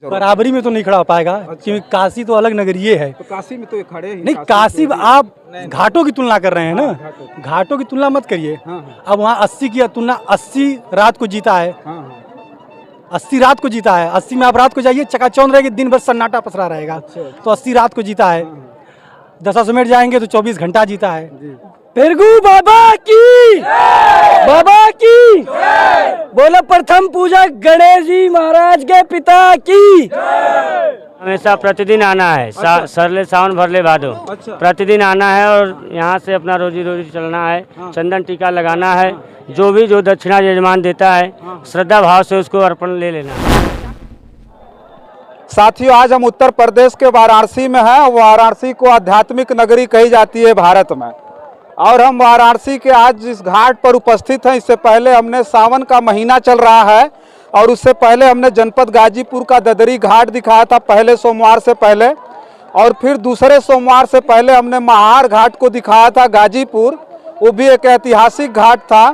बराबरी में तो नहीं खड़ा हो पाएगा। क्योंकि काशी तो अलग नगरीय है। तो काशी में तो ये खड़े ही नहीं, काशी आप घाटों की तुलना कर रहे हैं ना, घाटों की तुलना मत करिए। अब वहाँ 80 की तुलना 80 रात को जीता है, 80 रात को जीता है। 80 में आप रात को जाइए, चकाचौंध रहेगी, दिन भर सन्नाटा पसरा रहेगा। तो 80 रात को जीता है। दशाश्वमेध जाएंगे तो 24 घंटा जीता है। फिरगू बाबा की, बाबा की बोलो, प्रथम पूजा गणेश जी महाराज के पिता की। हमेशा प्रतिदिन आना है। सरले सावन भरले भादो प्रतिदिन आना है और यहाँ से अपना रोजी रोटी चलना है। चंदन टीका लगाना है। जो दक्षिणा यजमान देता है, श्रद्धा भाव से उसको अर्पण ले लेना है। साथियों, आज हम उत्तर प्रदेश के वाराणसी में हैं। वाराणसी को आध्यात्मिक नगरी कही जाती है भारत में, और हम वाराणसी के आज जिस घाट पर उपस्थित हैं, इससे पहले हमने सावन का महीना चल रहा है और उससे पहले हमने जनपद गाजीपुर का ददरी घाट दिखाया था पहले सोमवार से पहले, और फिर दूसरे सोमवार से पहले हमने महार घाट को दिखाया था गाजीपुर, वो भी एक ऐतिहासिक घाट था।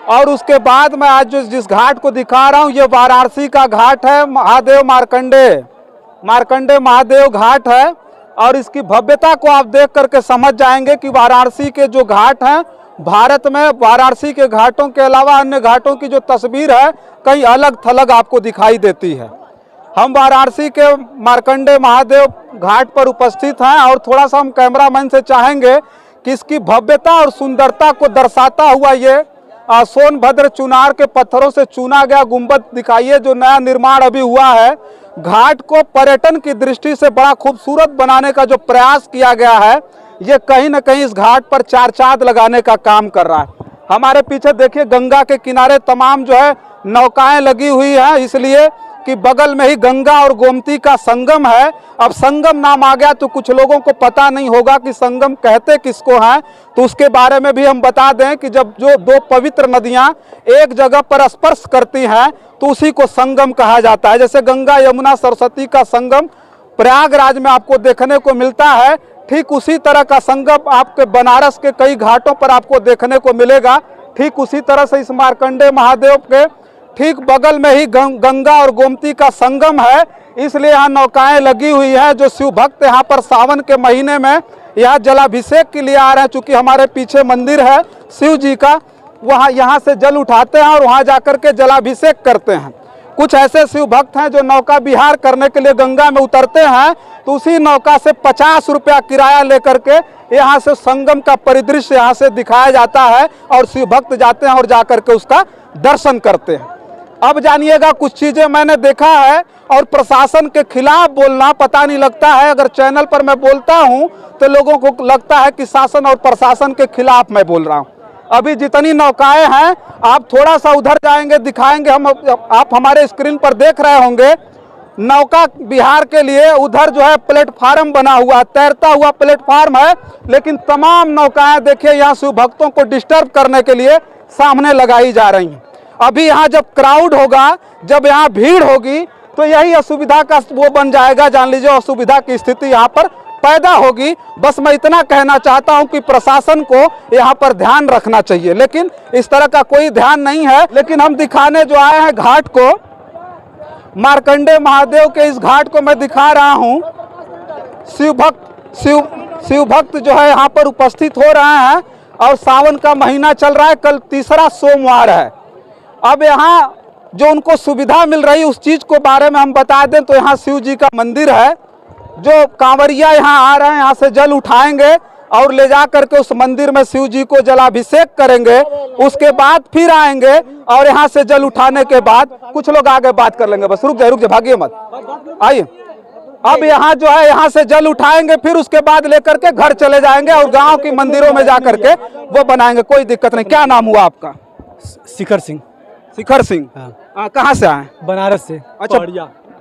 और उसके बाद मैं आज जिस घाट को दिखा रहा हूँ, ये वाराणसी का घाट है, महादेव मार्कंडे महादेव घाट है। और इसकी भव्यता को आप देख करके समझ जाएंगे कि वाराणसी के जो घाट हैं, भारत में वाराणसी के घाटों के अलावा अन्य घाटों की जो तस्वीर है कहीं अलग थलग आपको दिखाई देती है। हम वाराणसी के मार्कंडे महादेव घाट पर उपस्थित हैं और थोड़ा सा हम कैमरामैन से चाहेंगे कि इसकी भव्यता और सुंदरता को दर्शाता हुआ ये सोनभद्र चुनार के पत्थरों से चुना गया गुंबद दिखाइए, जो नया निर्माण अभी हुआ है। घाट को पर्यटन की दृष्टि से बड़ा खूबसूरत बनाने का जो प्रयास किया गया है, ये कहीं न कहीं इस घाट पर चार चांद लगाने का काम कर रहा है। हमारे पीछे देखिए, गंगा के किनारे तमाम जो है नौकाएं लगी हुई हैं, इसलिए कि बगल में ही गंगा और गोमती का संगम है। अब संगम नाम आ गया तो कुछ लोगों को पता नहीं होगा कि संगम कहते किसको हैं, तो उसके बारे में भी हम बता दें कि जब जो दो पवित्र नदियां एक जगह पर स्पर्श करती हैं तो उसी को संगम कहा जाता है। जैसे गंगा यमुना सरस्वती का संगम प्रयागराज में आपको देखने को मिलता है, ठीक उसी तरह का संगम आपके बनारस के कई घाटों पर आपको देखने को मिलेगा। ठीक उसी तरह से इस मार्कंडे महादेव के ठीक बगल में ही गंगा और गोमती का संगम है, इसलिए यहाँ नौकाएं लगी हुई हैं। जो शिव भक्त यहाँ पर सावन के महीने में यहाँ जलाभिषेक के लिए आ रहे हैं, चूँकि हमारे पीछे मंदिर है शिव जी का, वहाँ यहाँ से जल उठाते हैं और वहाँ जाकर के जलाभिषेक करते हैं। कुछ ऐसे शिव भक्त हैं जो नौका विहार करने के लिए गंगा में उतरते हैं, तो उसी नौका से 50 रुपया किराया लेकर के यहाँ से संगम का परिदृश्य यहाँ से दिखाया जाता है और शिव भक्त जाते हैं और जाकर के उसका दर्शन करते हैं। अब जानिएगा, कुछ चीज़ें मैंने देखा है और प्रशासन के खिलाफ बोलना पता नहीं लगता है। अगर चैनल पर मैं बोलता हूँ तो लोगों को लगता है कि शासन और प्रशासन के खिलाफ मैं बोल रहा हूँ। अभी जितनी नौकाएं हैं, आप थोड़ा सा उधर जाएंगे, दिखाएंगे हम, आप हमारे स्क्रीन पर देख रहे होंगे। नौका विहार के लिए उधर जो है प्लेटफार्म बना हुआ, तैरता हुआ प्लेटफार्म है, लेकिन तमाम नौकाएं देखिए यहाँ शिव भक्तों को डिस्टर्ब करने के लिए सामने लगाई जा रही हैं। अभी यहाँ जब क्राउड होगा, जब यहाँ भीड़ होगी, तो यही असुविधा का वो बन जाएगा, जान लीजिए असुविधा की स्थिति यहाँ पर पैदा होगी। बस मैं इतना कहना चाहता हूँ कि प्रशासन को यहाँ पर ध्यान रखना चाहिए, लेकिन इस तरह का कोई ध्यान नहीं है। लेकिन हम दिखाने जो आए हैं घाट को, मार्कंडे महादेव के इस घाट को मैं दिखा रहा हूँ। शिव भक्त जो है यहाँ पर उपस्थित हो रहे हैं और सावन का महीना चल रहा है, कल तीसरा सोमवार है। अब यहाँ जो उनको सुविधा मिल रही उस चीज़ को बारे में हम बता दें तो यहाँ शिव जी का मंदिर है। जो कांवरिया यहाँ आ रहे हैं, यहाँ से जल उठाएंगे और ले जा करके उस मंदिर में शिव जी को जलाभिषेक करेंगे। उसके बाद फिर आएंगे और यहाँ से जल उठाने के बाद कुछ लोग आगे बात कर लेंगे। बस रुक जाए, भागिए मत, आइए। अब यहाँ जो है, यहाँ से जल उठाएंगे, फिर उसके बाद लेकर के घर चले जाएंगे और गाँव के मंदिरों में जा करके वो बनाएंगे, कोई दिक्कत नहीं। क्या नाम हुआ आपका? शिखर सिंह। शिखर सिंह, कहाँ से आए? बनारस से। अच्छा,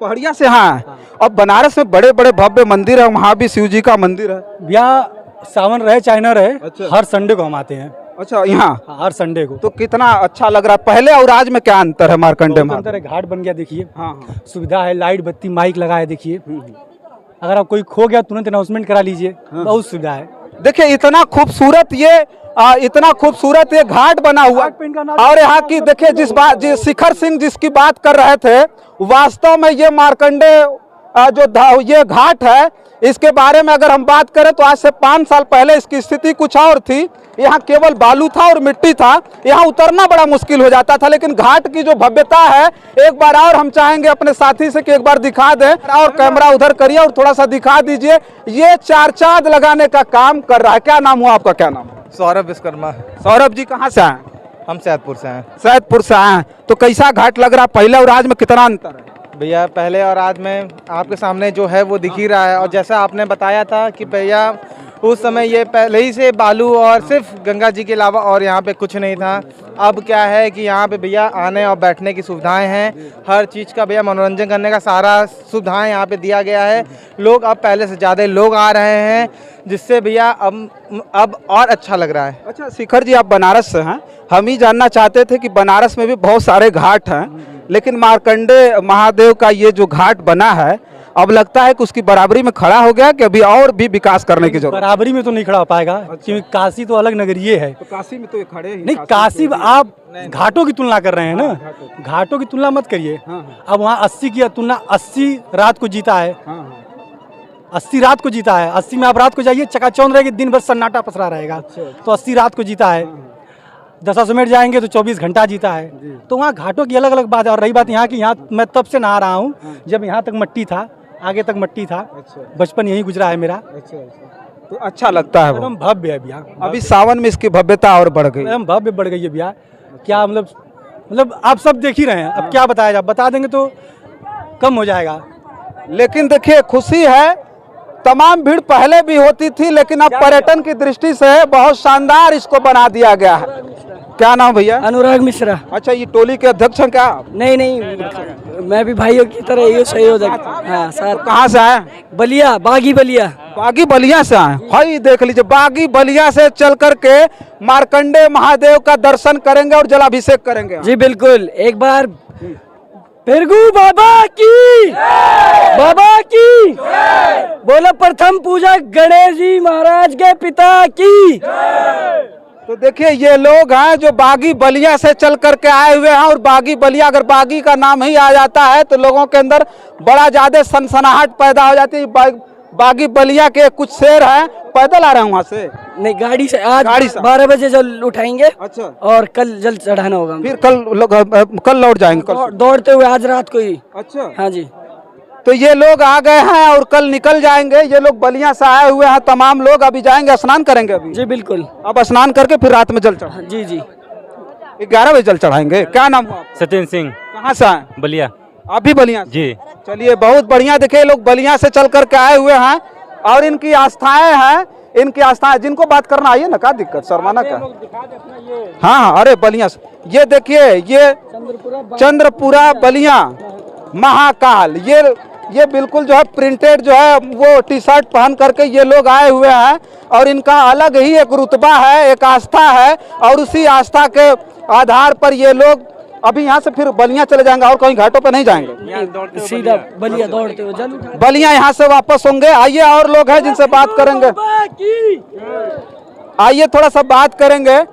पहाड़िया से। हाँ, और बनारस में बड़े बड़े भव्य मंदिर है, वहाँ भी शिव जी का मंदिर है। यहाँ सावन रहे चाहे न रहे, हर संडे को हम आते हैं। अच्छा, यहाँ हर संडे को। तो कितना अच्छा लग रहा है। पहले और आज में क्या अंतर है मार्कंडे में? अंतर है, घाट बन गया देखिए। हाँ, सुविधा है, लाइट बत्ती माइक लगा है देखिए। अगर आप कोई खो गया तुरंत अनाउंसमेंट करा लीजिए, बहुत सुविधा है। देखिए इतना खूबसूरत ये घाट बना हुआ और यहाँ की देखिए जिस शिखर सिंह जिसकी बात कर रहे थे, वास्तव में ये मार्कंडे ये घाट है, इसके बारे में अगर हम बात करें तो आज से 5 साल पहले इसकी स्थिति कुछ और थी। यहाँ केवल बालू था और मिट्टी था, यहाँ उतरना बड़ा मुश्किल हो जाता था। लेकिन घाट की जो भव्यता है, एक बार और हम चाहेंगे अपने साथी से कि एक बार दिखा दें, और कैमरा उधर करिए और थोड़ा सा दिखा दीजिए। ये 4 चांद लगाने का काम कर रहा है। क्या नाम हुआ आपका? क्या नाम? सौरभ विश्वकर्मा। सौरभ जी कहाँ से आए? हम सैदपुर से हैं। सैदपुर से आए हैं, तो कैसा घाट लग रहा है? पहले और आज में कितना अंतर है? भैया पहले और आज में आपके सामने जो है वो दिख ही रहा है, और जैसा आपने बताया था कि भैया उस समय ये पहले ही से बालू और सिर्फ गंगा जी के अलावा और यहाँ पे कुछ नहीं था। अब क्या है कि यहाँ पे भैया आने और बैठने की सुविधाएं हैं, हर चीज़ का भैया मनोरंजन करने का सारा सुविधाएं यहाँ पे दिया गया है। लोग अब पहले से ज़्यादा लोग आ रहे हैं, जिससे भैया अब और अच्छा लग रहा है। अच्छा शिखर जी, आप बनारस से हैं, हम ही जानना चाहते थे कि बनारस में भी बहुत सारे घाट हैं, लेकिन मार्कंडे महादेव का ये जो घाट बना है, अब लगता है कि उसकी बराबरी में खड़ा हो गया कि अभी और भी विकास करने की जरूरत? बराबरी में तो नहीं खड़ा हो पाएगा। क्योंकि काशी तो अलग नगरीय है। तो काशी में तो ये खड़े ही नहीं, काशी आप घाटों की तुलना कर रहे हैं ना, घाटों की तुलना मत करिए। अब वहाँ 80 की तुलना 80 रात को जीता है, 80 रात को जीता है। 80 में आप रात को जाइए, चकाचौंध रहेगी, दिन भर सन्नाटा पसरा रहेगा। तो 80 रात को जीता है। दशाश्वमेध जाएंगे तो 24 घंटा जीता है। तो वहाँ घाटों की अलग अलग बात है। और रही बात यहाँ की, यहाँ मैं तब से नहा रहा हूँ जब यहाँ तक मट्टी था, आगे तक मट्टी था। बचपन यहीं गुजरा है मेरा। तो अच्छा लगता है वो। एकदम भव्य है भैया। अभी सावन में इसकी भव्यता और बढ़ गई। एकदम भव्य बढ़ गई है भैया। क्या मतलब आप सब देख ही रहे हैं। अब क्या बताया जाए, बता देंगे तो कम हो जाएगा। लेकिन देखिए खुशी है, तमाम भीड़ पहले भी होती थी, लेकिन अब पर्यटन की दृष्टि से बहुत शानदार इसको बना दिया गया है। क्या नाम भैया? अनुराग मिश्रा। अच्छा, ये टोली के अध्यक्ष हैं क्या? नहीं, मैं भी भाइयों की तरह ये संयोजक। हाँ सर। कहाँ से आए? बलिया, बागी बलिया। बागी बलिया से आए? भाई देख लीजिए, बागी बलिया से चल करके मार्कंडे महादेव का दर्शन करेंगे और जलाभिषेक करेंगे। जी बिल्कुल, एक बार फिरगू बाबा की, बाबा की बोलो, प्रथम पूजा गणेश जी महाराज के पिता की। तो देखिए ये लोग हैं जो बागी बलिया से चल करके आए हुए हैं, और बागी बलिया, अगर बागी का नाम ही आ जाता है तो लोगों के अंदर बड़ा ज्यादा सनसनाहट पैदा हो जाती है। बागी बलिया के कुछ शेर हैं, पैदल आ रहे हैं वहाँ से? नहीं, गाड़ी से। आज गाड़ी से 12 बजे जल उठाएंगे। अच्छा। और कल जल चढ़ाना होगा। फिर कल लौट जाएंगे? दौड़ते हुए आज रात को ही। अच्छा। हाँ जी। तो ये लोग आ गए हैं और कल निकल जाएंगे। ये लोग बलिया से आए हुए हैं, तमाम लोग अभी जाएंगे, स्नान करेंगे अभी। जी बिल्कुल। अब स्नान करके फिर रात में जल चढ़ाएंगे। जी जी, 11 बजे जल चढ़ाएंगे। क्या नाम हुआ? सत्येंद्र सिंह। कहाँ से आए? बलिया। आप भी बलिया? जी। चलिए, बहुत बढ़िया। देखिए लोग बलिया से चल करके आए हुए हैं और इनकी आस्थाएं हैं, इनकी आस्थाएं। जिनको बात करना आइए ना, क्या दिक्कत, शर्माना का। हाँ, अरे बलिया से ये देखिए, ये चंद्रपुरा बलिया महाकाल, ये बिल्कुल जो है प्रिंटेड जो है वो टी शर्ट पहन करके ये लोग आए हुए हैं, और इनका अलग ही एक रुतबा है, एक आस्था है, और उसी आस्था के आधार पर ये लोग अभी यहाँ से फिर बलिया चले जाएंगे और कहीं घाटों पे नहीं जाएंगे, सीधा बलिया दौड़ते हुए जल बलिया यहाँ से वापस होंगे। आइए, और लोग हैं जिनसे बात करेंगे, आइए थोड़ा सा बात करेंगे।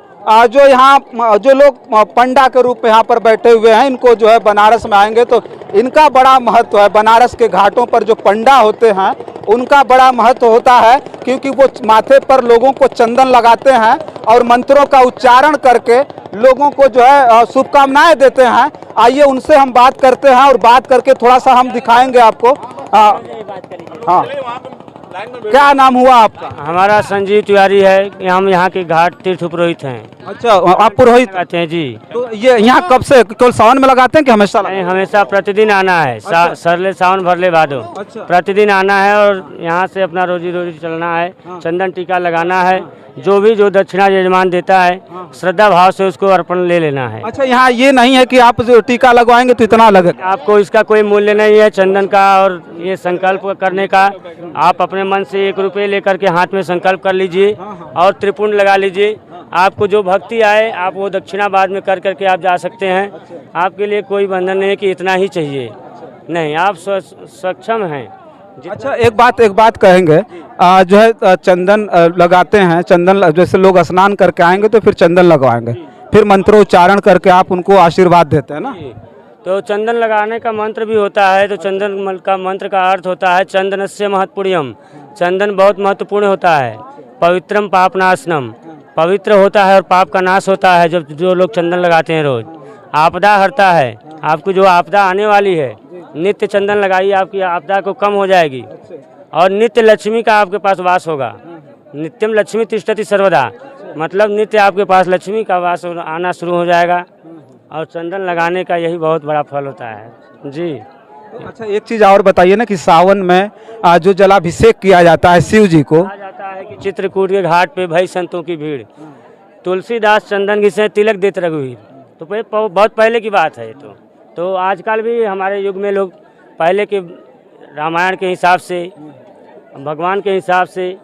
जो यहाँ जो लोग पंडा के रूप में यहाँ पर बैठे हुए हैं, इनको जो है बनारस में आएंगे तो इनका बड़ा महत्व है। बनारस के घाटों पर जो पंडा होते हैं उनका बड़ा महत्व होता है, क्योंकि वो माथे पर लोगों को चंदन लगाते हैं और मंत्रों का उच्चारण करके लोगों को जो है शुभकामनाएं देते हैं। आइए उनसे हम बात करते हैं और बात करके थोड़ा सा हम दिखाएंगे आपको। हाँ, क्या नाम हुआ आपका? हमारा संजीव तिवारी है। हम यहाँ के घाट तीर्थ पुरोहित हैं। अच्छा, आप पुरोहित कहते हैं जी। तो ये यहाँ कब से, केवल सावन में लगाते हैं कि हमेशा लगाते हैं? हमेशा प्रतिदिन आना है। सरले सावन भरले भादो। अच्छा। प्रतिदिन आना है और यहाँ से अपना रोजी रोटी चलना है। चंदन टीका लगाना है। जो दक्षिणा यजमान देता है, श्रद्धा भाव से उसको अर्पण ले लेना है। अच्छा, यहाँ ये नहीं है कि आप जो टीका लगवाएंगे तो इतना लगेगा? आपको इसका कोई मूल्य नहीं है चंदन का, और ये संकल्प करने का। आप अपने मन से 1 रुपये लेकर के हाथ में संकल्प कर लीजिए और त्रिपुंड लगा लीजिए। आपको जो भक्ति आए आप वो दक्षिणा बाद में कर करके आप जा सकते हैं। आपके लिए कोई बंधन नहीं है कि इतना ही चाहिए, नहीं, आप सक्षम हैं। अच्छा, एक बात कहेंगे जो है चंदन लगाते हैं। चंदन जैसे लोग स्नान करके आएंगे तो फिर चंदन लगवाएंगे, फिर मंत्रोच्चारण करके आप उनको आशीर्वाद देते हैं ना। तो चंदन लगाने का मंत्र भी होता है। तो चंदन का मंत्र का अर्थ होता है चंदनस्य महत्पुण्यम। चंदन बहुत महत्वपूर्ण होता है। पवित्रम पापनाशनम, पवित्र होता है और पाप का नाश होता है। जब जो लोग चंदन लगाते हैं रोज, आपदा हरता है। आपको जो आपदा आने वाली है, नित्य चंदन लगाइए, आपकी आपदा को कम हो जाएगी और नित्य लक्ष्मी का आपके पास वास होगा। नित्यम लक्ष्मी तिष्ठति सर्वदा, मतलब नित्य आपके पास लक्ष्मी का वास आना शुरू हो जाएगा। और चंदन लगाने का यही बहुत बड़ा फल होता है जी। अच्छा, एक चीज़ और बताइए ना कि सावन में जो जलाभिषेक किया जाता है शिव जी को, कहा जाता है कि चित्रकूट के घाट पे भई संतों की भीड़, तुलसीदास चंदन घिसे तिलक देत रघुवीर। तो बहुत पहले की बात है। तो आजकल भी हमारे युग में लोग पहले के रामायण के हिसाब से, भगवान के हिसाब से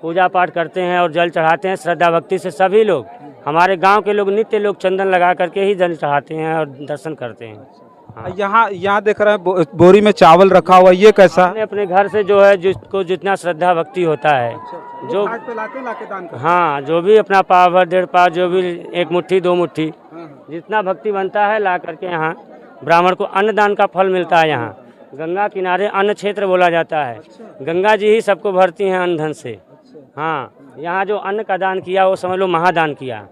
पूजा पाठ करते हैं और जल चढ़ाते हैं श्रद्धा भक्ति से। सभी लोग, हमारे गांव के लोग, नित्य लोग चंदन लगा करके ही जल चढ़ाते हैं और दर्शन करते हैं। हाँ। यहाँ देख रहे हैं बोरी में चावल रखा हुआ, ये कैसा? अपने घर से जो है जिसको जितना श्रद्धा भक्ति होता है, जो घाट पे लाके दान करते हैं। हाँ, जो भी अपना पाव भर 1.5 पाव, जो भी 1 मुट्ठी 2 मुट्ठी, जितना भक्ति बनता है ला करके यहाँ ब्राह्मण को अन्नदान का फल मिलता है। यहाँ गंगा किनारे अन्न क्षेत्र बोला जाता है। गंगा जी ही सबको भरती हैं अन्न धन से। हाँ, यहाँ जो अन्न का दान किया वो समझ लो महादान किया।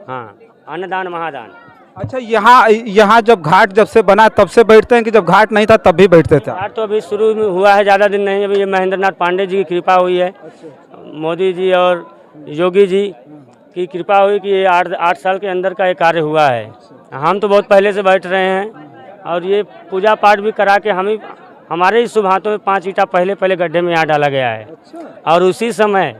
हाँ, अन्नदान महादान। अच्छा, यहाँ जब घाट जब से बना तब से बैठते हैं कि जब घाट नहीं था तब भी बैठते थे? घाट तो अभी शुरू में हुआ है, ज़्यादा दिन नहीं। अभी ये महेंद्र नाथ पांडे जी की कृपा हुई है, मोदी जी और योगी जी की कृपा हुई कि ये 8 साल के अंदर का ये कार्य हुआ है। हम तो बहुत पहले से बैठ रहे हैं और ये पूजा पाठ भी करा के हमारे ही शुभ हाथों में 5 ईंटा पहले गड्ढे में यहाँ डाला गया है। और उसी समय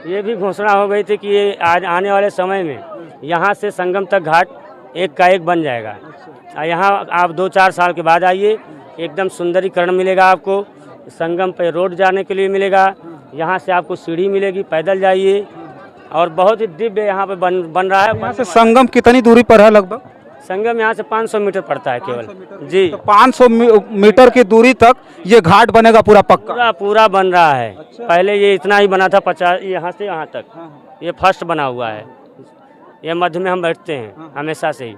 ये भी घोषणा हो गई थी कि ये आज आने वाले समय में यहाँ से संगम तक घाट एक का एक बन जाएगा। यहाँ आप 2-4 साल के बाद आइए, एकदम सुंदरीकरण मिलेगा आपको। संगम पे रोड जाने के लिए मिलेगा, यहाँ से आपको सीढ़ी मिलेगी, पैदल जाइए। और बहुत ही दिव्य यहाँ पे बन रहा है। यहाँ से संगम कितनी दूरी पर है लगभग? संगम यहाँ से 500 मीटर पड़ता है केवल जी। तो 500 मीटर की दूरी तक ये घाट बनेगा पूरा पक्का? पूरा बन रहा है। पहले ये इतना ही बना था 50, यहाँ से यहाँ तक ये फर्स्ट बना हुआ है। ये मध्य में हम बैठते हैं हमेशा से ही।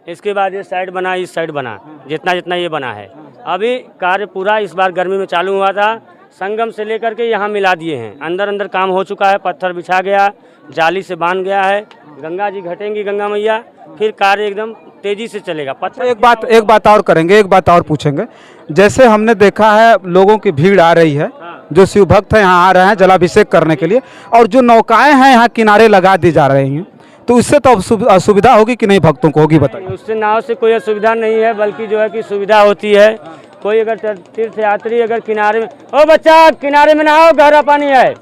इसके बाद ये साइड बना, इस साइड बना, जितना ये बना है। अभी कार्य पूरा इस बार गर्मी में चालू हुआ था। संगम से लेकर के यहाँ मिला दिए हैं। अंदर काम हो चुका है, पत्थर बिछा गया, जाली से बांध गया है। गंगा जी घटेंगी, गंगा मैया, फिर कार्य एकदम तेजी से चलेगा। पत्थर एक बात और करेंगे, एक बात और पूछेंगे। जैसे हमने देखा है लोगों की भीड़ आ रही है, जो शिव भक्त है यहाँ आ रहे हैं जलाभिषेक करने के लिए, और जो नौकाएं हैं यहाँ किनारे लगा दी जा रही हैं, तो इससे तो असुविधा होगी कि नहीं भक्तों को? होगी, बताइए। उससे नाव से कोई असुविधा नहीं है, बल्कि जो है कि सुविधा होती है। कोई अगर तीर्थयात्री अगर किनारे में, ओ बच्चा किनारे में नहाओ, गहरा पानी है,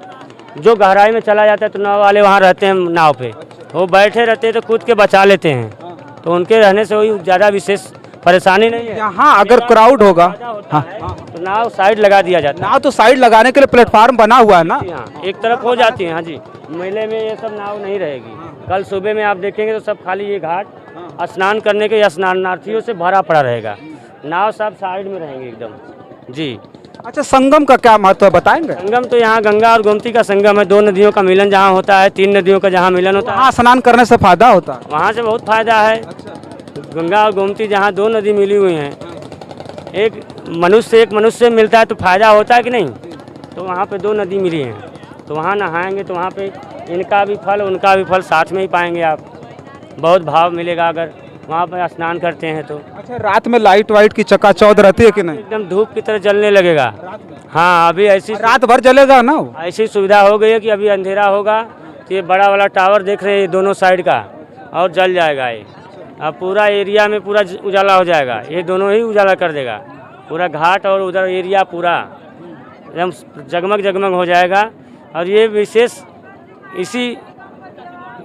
जो गहराई में चला जाता है तो नाव वाले वहाँ रहते हैं, नाव पे वो बैठे रहते हैं तो कूद के बचा लेते हैं। तो उनके रहने से कोई ज़्यादा विशेष परेशानी नहीं है। यहाँ अगर क्राउड होगा तो नाव साइड लगा दिया जाता है। नाव तो साइड लगाने के लिए प्लेटफार्म बना हुआ है ना? हाँ, एक तरफ हो जाती है। हाँ जी, मेले में ये सब नाव नहीं रहेगी। कल सुबह में आप देखेंगे तो सब खाली ये घाट स्नान करने के स्नानार्थियों से भरा पड़ा रहेगा। नाव सब साइड में रहेंगे एकदम जी। अच्छा, संगम का क्या महत्व है बताएंगे? संगम तो यहाँ गंगा और गोमती का संगम है। 2 नदियों का मिलन जहाँ होता है, 3 नदियों का जहाँ मिलन होता है, वहाँ स्नान करने से फायदा होता है? वहाँ से बहुत फायदा है। गंगा और गोमती जहाँ 2 नदी मिली हुई हैं, एक मनुष्य से मिलता है तो फायदा होता है कि नहीं? तो वहाँ पे 2 नदी मिली हैं, तो वहाँ नहाएंगे तो वहाँ पे इनका भी फल उनका भी फल साथ में ही पाएंगे आप। बहुत भाव मिलेगा अगर वहाँ पर स्नान करते हैं तो। अच्छा, रात में लाइट वाइट की चकाचौंध रहती है कि नहीं? एकदम धूप की तरह जलने लगेगा। हाँ, अभी ऐसी रात भर जलेगा ना? ऐसी सुविधा हो गई है कि अभी अंधेरा होगा तो ये बड़ा वाला टावर देख रहे हैं दोनों साइड का, और जल जाएगा ये। अब पूरा एरिया में पूरा उजाला हो जाएगा, ये दोनों ही उजाला कर देगा पूरा घाट, और उधर एरिया पूरा एकदम जगमग हो जाएगा। और ये विशेष इसी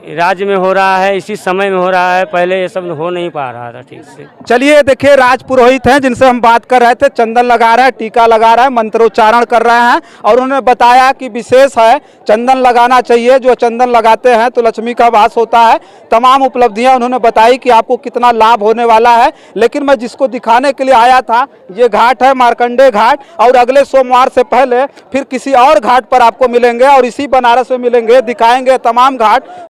राज्य में हो रहा है, इसी समय में हो रहा है, पहले ये सब हो नहीं पा रहा था ठीक से। चलिए देखिए, राज पुरोहित हैं जिनसे हम बात कर रहे थे, चंदन लगा रहे हैं, टीका लगा रहे हैं, मंत्रोच्चारण कर रहे हैं और उन्होंने बताया कि विशेष है, चंदन लगाना चाहिए, जो चंदन लगाते हैं तो लक्ष्मी का वास होता है। तमाम उपलब्धियां उन्होंने बताई कि आपको कितना लाभ होने वाला है। लेकिन मैं जिसको दिखाने के लिए आया था, ये घाट है मार्कंडेय घाट, और अगले सोमवार से पहले फिर किसी और घाट पर आपको मिलेंगे और इसी बनारस में मिलेंगे, दिखाएंगे तमाम घाट